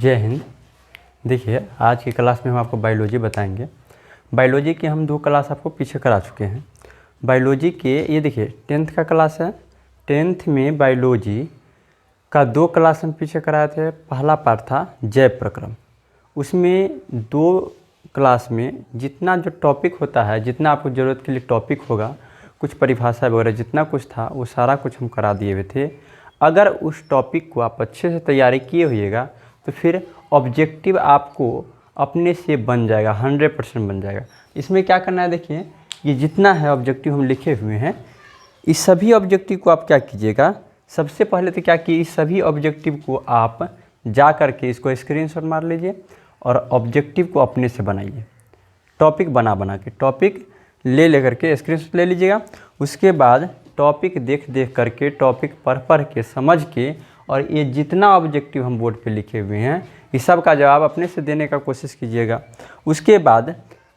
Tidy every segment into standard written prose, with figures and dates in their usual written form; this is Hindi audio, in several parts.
जय हिंद। देखिए, आज की क्लास में हम आपको बायोलॉजी बताएंगे। बायोलॉजी के हम 2 क्लास आपको पीछे करा चुके हैं। बायोलॉजी के ये देखिए 10th का क्लास है। 10th में बायोलॉजी का 2 क्लास हम पीछे कराए थे। पहला पार्ट था जैव प्रक्रम। उसमें 2 क्लास में जितना जो टॉपिक होता है, जितना आपको ज़रूरत के लिए टॉपिक होगा, कुछ परिभाषा वगैरह जितना कुछ था वो सारा कुछ हम करा दिए हुए थे। अगर उस टॉपिक को आप अच्छे से तैयारी किए होइएगा तो फिर ऑब्जेक्टिव आपको अपने से बन जाएगा, 100% बन जाएगा। इसमें क्या करना है, देखिए ये जितना है ऑब्जेक्टिव हम लिखे हुए हैं, इस सभी ऑब्जेक्टिव को आप क्या कीजिएगा, सबसे पहले तो क्या कि इस सभी ऑब्जेक्टिव को आप जा कर के इसको स्क्रीनशॉट मार लीजिए और ऑब्जेक्टिव को अपने से बनाइए। टॉपिक बना के टॉपिक ले करके स्क्रीनशॉट ले लीजिएगा। उसके बाद टॉपिक देख करके, टॉपिक पढ़ के, समझ के, और ये जितना ऑब्जेक्टिव हम बोर्ड पे लिखे हुए हैं इस सब का जवाब अपने से देने का कोशिश कीजिएगा। उसके बाद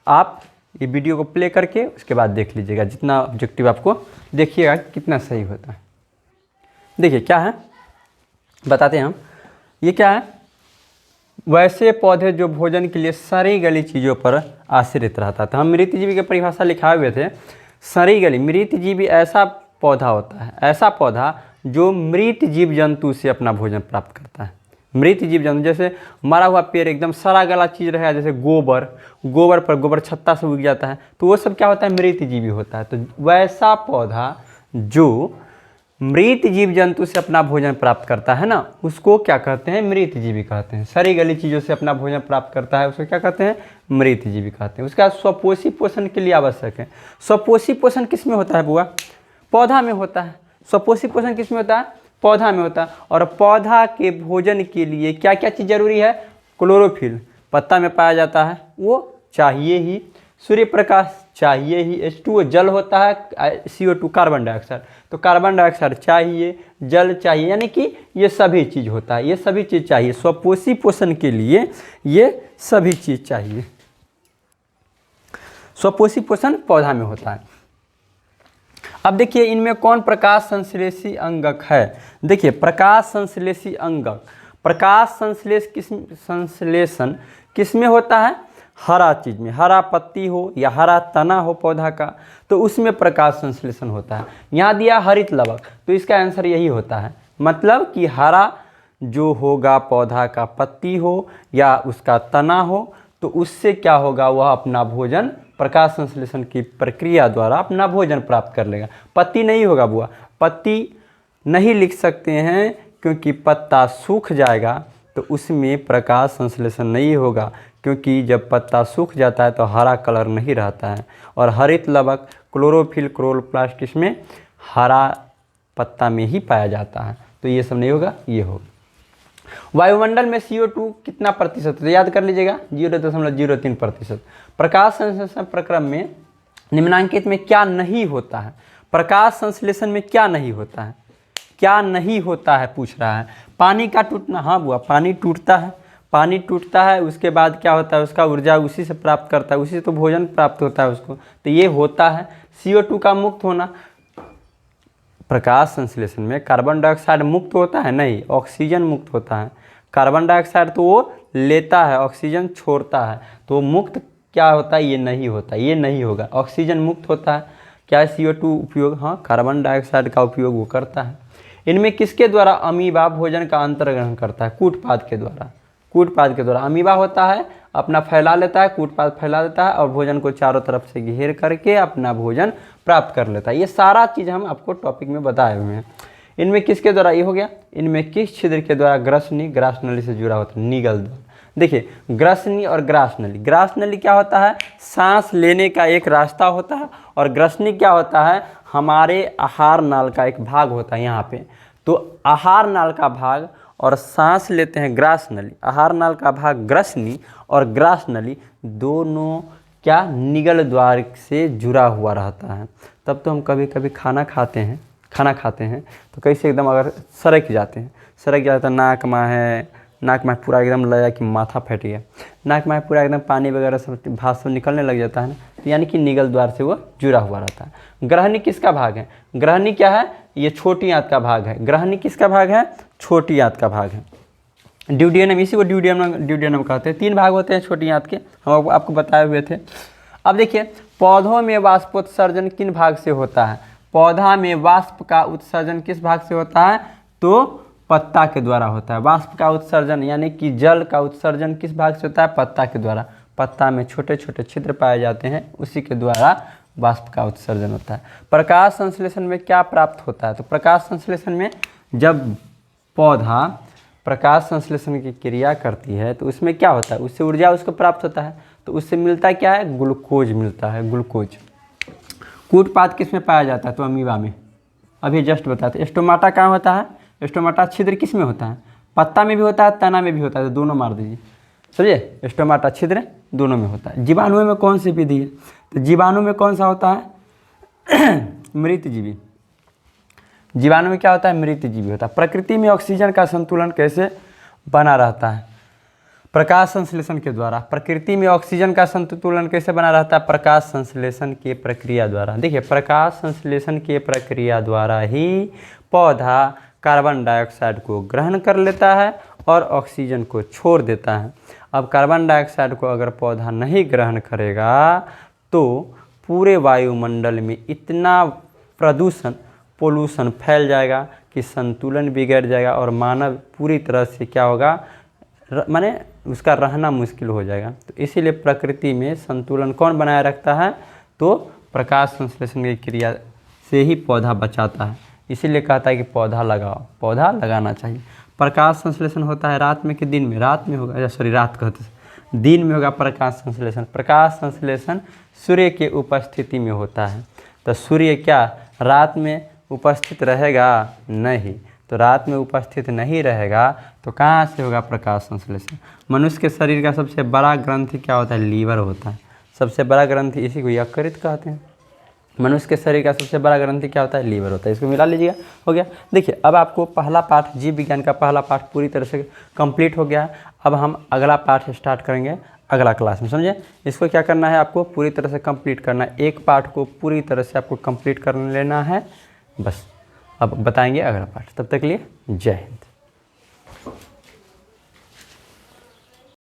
आप ये वीडियो को प्ले करके उसके बाद देख लीजिएगा, जितना ऑब्जेक्टिव आपको देखिएगा कितना सही होता है। देखिए क्या है बताते हैं हम। ये क्या है, वैसे पौधे जो भोजन के लिए सड़ी गली चीज़ों पर आश्रित रहता था। हम मृतजीवी की परिभाषा लिखाए हुए थे। सड़ी गली मृतजीवी ऐसा पौधा होता है, ऐसा पौधा जो मृत जीव जंतु से अपना भोजन प्राप्त करता है। मृत जीव जंतु जैसे मरा हुआ पेड़ एकदम सड़ा गला चीज़ रहेगा, जैसे गोबर छत्ता से उग जाता है, तो वो सब क्या होता है, मृत जीवी होता है। तो वैसा पौधा जो मृत जीव जंतु से अपना भोजन प्राप्त करता है ना, उसको क्या कहते हैं, मृत जीवी कहते हैं। सड़ी गली चीज़ों से अपना भोजन प्राप्त करता है उसको क्या कहते हैं, मृत जीवी कहते हैं। उसका स्वपोषी पोषण के लिए आवश्यक है। स्वपोषी पोषण किस में होता है बुआ, पौधा में होता है। स्वपोषी पोषण किस में होता है, पौधा में होता है। और पौधा के भोजन के लिए क्या क्या चीज़ जरूरी है, क्लोरोफिल पत्ता में पाया जाता है, वो चाहिए ही। सूर्य प्रकाश चाहिए ही। H2O जल होता है, CO2 कार्बन डाइऑक्साइड, तो कार्बन डाइऑक्साइड चाहिए, जल चाहिए, यानी कि ये सभी चीज़ होता है, ये सभी चीज़ चाहिए। स्वपोषी पोषण के लिए ये सभी चीज़ चाहिए। स्वपोषी पोषण पौधा में होता है। अब देखिए इनमें कौन प्रकाश संश्लेषी अंगक है। देखिए प्रकाश संश्लेषी अंगक, प्रकाश संश्लेषण किस में होता है, हरा चीज़ में, हरा पत्ती हो या हरा तना हो पौधा का, तो उसमें प्रकाश संश्लेषण होता है। यहाँ दिया हरित लवक, तो इसका आंसर यही होता है। मतलब कि हरा जो होगा पौधा का पत्ती हो या उसका तना हो, तो उससे क्या होगा, वह अपना भोजन प्रकाश संश्लेषण की प्रक्रिया द्वारा अपना भोजन प्राप्त कर लेगा। पत्ती नहीं होगा बुआ, पत्ती नहीं लिख सकते हैं क्योंकि पत्ता सूख जाएगा तो उसमें प्रकाश संश्लेषण नहीं होगा, क्योंकि जब पत्ता सूख जाता है तो हरा कलर नहीं रहता है। और हरित लवक, क्लोरोफिल, क्लोरोप्लास्ट इसमें हरा पत्ता में ही पाया जाता है, तो ये सब नहीं होगा, ये होगा। वायुमंडल में CO2 कितना प्रतिशत, तो याद कर लीजिएगा 0.03%। प्रकाश संश्लेषण प्रक्रम में निम्नांकित में क्या नहीं होता है, प्रकाश संश्लेषण में क्या नहीं होता है, क्या नहीं होता है पूछ रहा है। पानी का टूटना, हाँ बुआ पानी टूटता है, पानी टूटता है, उसके बाद क्या होता है, उसका ऊर्जा उसी से प्राप्त करता है, उसी से तो भोजन प्राप्त होता है उसको, तो ये होता है। CO2 का मुक्त होना, प्रकाश संश्लेषण में कार्बन डाइऑक्साइड मुक्त होता है, नहीं, ऑक्सीजन मुक्त होता है। कार्बन डाइऑक्साइड तो वो लेता है, ऑक्सीजन छोड़ता है, तो मुक्त क्या होता है, ये नहीं होता, ये नहीं होगा। ऑक्सीजन मुक्त होता है, क्या CO2 उपयोग, हाँ कार्बन डाइऑक्साइड का उपयोग वो करता है। इनमें किसके द्वारा अमीबा भोजन का अंतर्ग्रहण करता है, कूटपाद के द्वारा। कूटपाद के द्वारा अमीबा होता है, अपना फैला लेता है, कूटपाद फैला देता है और भोजन को चारों तरफ से घेर करके अपना भोजन प्राप्त कर लेता है। ये सारा चीज़ हम आपको टॉपिक में बताए हुए हैं। इनमें किसके द्वारा, ये हो गया, इनमें किस छिद्र के द्वारा ग्रसनी, ग्रास नली से जुड़ा होता है, निगल द्वारा। देखिए ग्रसनी और ग्रास नली, ग्रास नली क्या होता है, सांस लेने का एक रास्ता होता है, और ग्रसनी क्या होता है, हमारे आहार नाल का एक भाग होता है यहाँ पे। तो आहार नाल का भाग और सांस लेते हैं ग्रास नली, आहार नाल का भाग ग्रसनी और ग्रास नली दोनों क्या, निगल द्वार से जुड़ा हुआ रहता है। तब तो हम कभी कभी खाना खाते हैं तो कैसे एकदम अगर सरक जाते हैं, नाक में पूरा एकदम लगा कि माथा फट गया, नाक में पूरा एकदम पानी वगैरह सब भाप से निकलने लग जाता है ना, तो यानी कि निगल द्वार से वो जुड़ा हुआ रहता है। ग्रहणी किसका भाग है, ग्रहणी क्या है, ये छोटी आंत का भाग है। ग्रहणी किसका भाग है, छोटी आंत का भाग है। ड्यूडेनम, इसी को ड्यूडेनम कहते हैं। 3 भाग होते हैं छोटी आंत के, हम आपको बताए हुए थे। अब देखिए पौधों में वाष्पोत्सर्जन किन भाग से होता है? पौधा में वाष्प का उत्सर्जन किस भाग से होता है? तो पत्ता के द्वारा होता है। वाष्प का उत्सर्जन यानी कि जल का उत्सर्जन किस भाग से होता है? पत्ता के द्वारा। पत्ता में छोटे छोटे छिद्र पाए जाते हैं, उसी के द्वारा वाष्प का उत्सर्जन होता है। प्रकाश संश्लेषण में क्या प्राप्त होता है? तो प्रकाश संश्लेषण में जब पौधा प्रकाश संश्लेषण की क्रिया करती है तो उसमें क्या होता है? उससे ऊर्जा उसको प्राप्त होता है, तो उससे मिलता क्या है? ग्लूकोज मिलता है, ग्लूकोज। कूटपाद किस में पाया जाता है? तो अमीबा में। अभी जस्ट बताते। स्टोमाटा कहाँ होता है? स्टोमाटा छिद्र किस में होता है? पत्ता में भी होता है, तना में भी होता है, तो दोनों मार दीजिए, समझे? स्टोमाटा छिद्र दोनों में होता है। जीवाणु में कौन सी विधि है? तो जीवाणु में कौन सा होता है? मृतजीवी। जीवाणु में क्या होता है? मृतजीवी होता है। प्रकृति में ऑक्सीजन का संतुलन कैसे बना रहता है? प्रकाश संश्लेषण के द्वारा। प्रकृति में ऑक्सीजन का संतुलन कैसे बना रहता है? प्रकाश संश्लेषण के प्रक्रिया द्वारा। देखिए प्रकाश संश्लेषण के प्रक्रिया द्वारा ही पौधा कार्बन डाइऑक्साइड को ग्रहण कर लेता है और ऑक्सीजन को छोड़ देता है। अब कार्बन डाइऑक्साइड को अगर पौधा नहीं ग्रहण करेगा तो पूरे वायुमंडल में इतना प्रदूषण, पोल्यूशन फैल जाएगा कि संतुलन बिगड़ जाएगा और मानव पूरी तरह से क्या होगा? माने उसका रहना मुश्किल हो जाएगा। तो इसीलिए प्रकृति में संतुलन कौन बनाए रखता है? तो प्रकाश संश्लेषण की क्रिया से ही पौधा बचाता है। इसीलिए कहता है कि पौधा लगाओ, पौधा लगाना चाहिए। प्रकाश संश्लेषण होता है रात में कि दिन में? रात में होगा, सॉरी रात कहते दिन में होगा प्रकाश संश्लेषण। प्रकाश संश्लेषण सूर्य के उपस्थिति में होता है। तो सूर्य क्या रात में उपस्थित रहेगा? नहीं। तो रात में उपस्थित नहीं रहेगा तो कहाँ से होगा प्रकाश संश्लेषण? मनुष्य के शरीर का सबसे बड़ा ग्रंथि क्या होता है? लीवर होता है। सबसे बड़ा ग्रंथि, इसी को यकृत कहते हैं। मनुष्य के शरीर का सबसे बड़ा ग्रंथि क्या होता है? लीवर होता है। इसको मिला लीजिएगा, हो गया। देखिए अब आपको पहला पाठ, जीव विज्ञान का पहला पाठ पूरी तरह से कंप्लीट हो गया है। अब हम अगला पाठ स्टार्ट करेंगे अगला क्लास में, समझे? इसको क्या करना है? आपको पूरी तरह से कंप्लीट करना है। एक पाठ को पूरी तरह से आपको कंप्लीट कर लेना है बस। अब बताएंगे अगला पाठ। तब तक के लिए जय हिंद।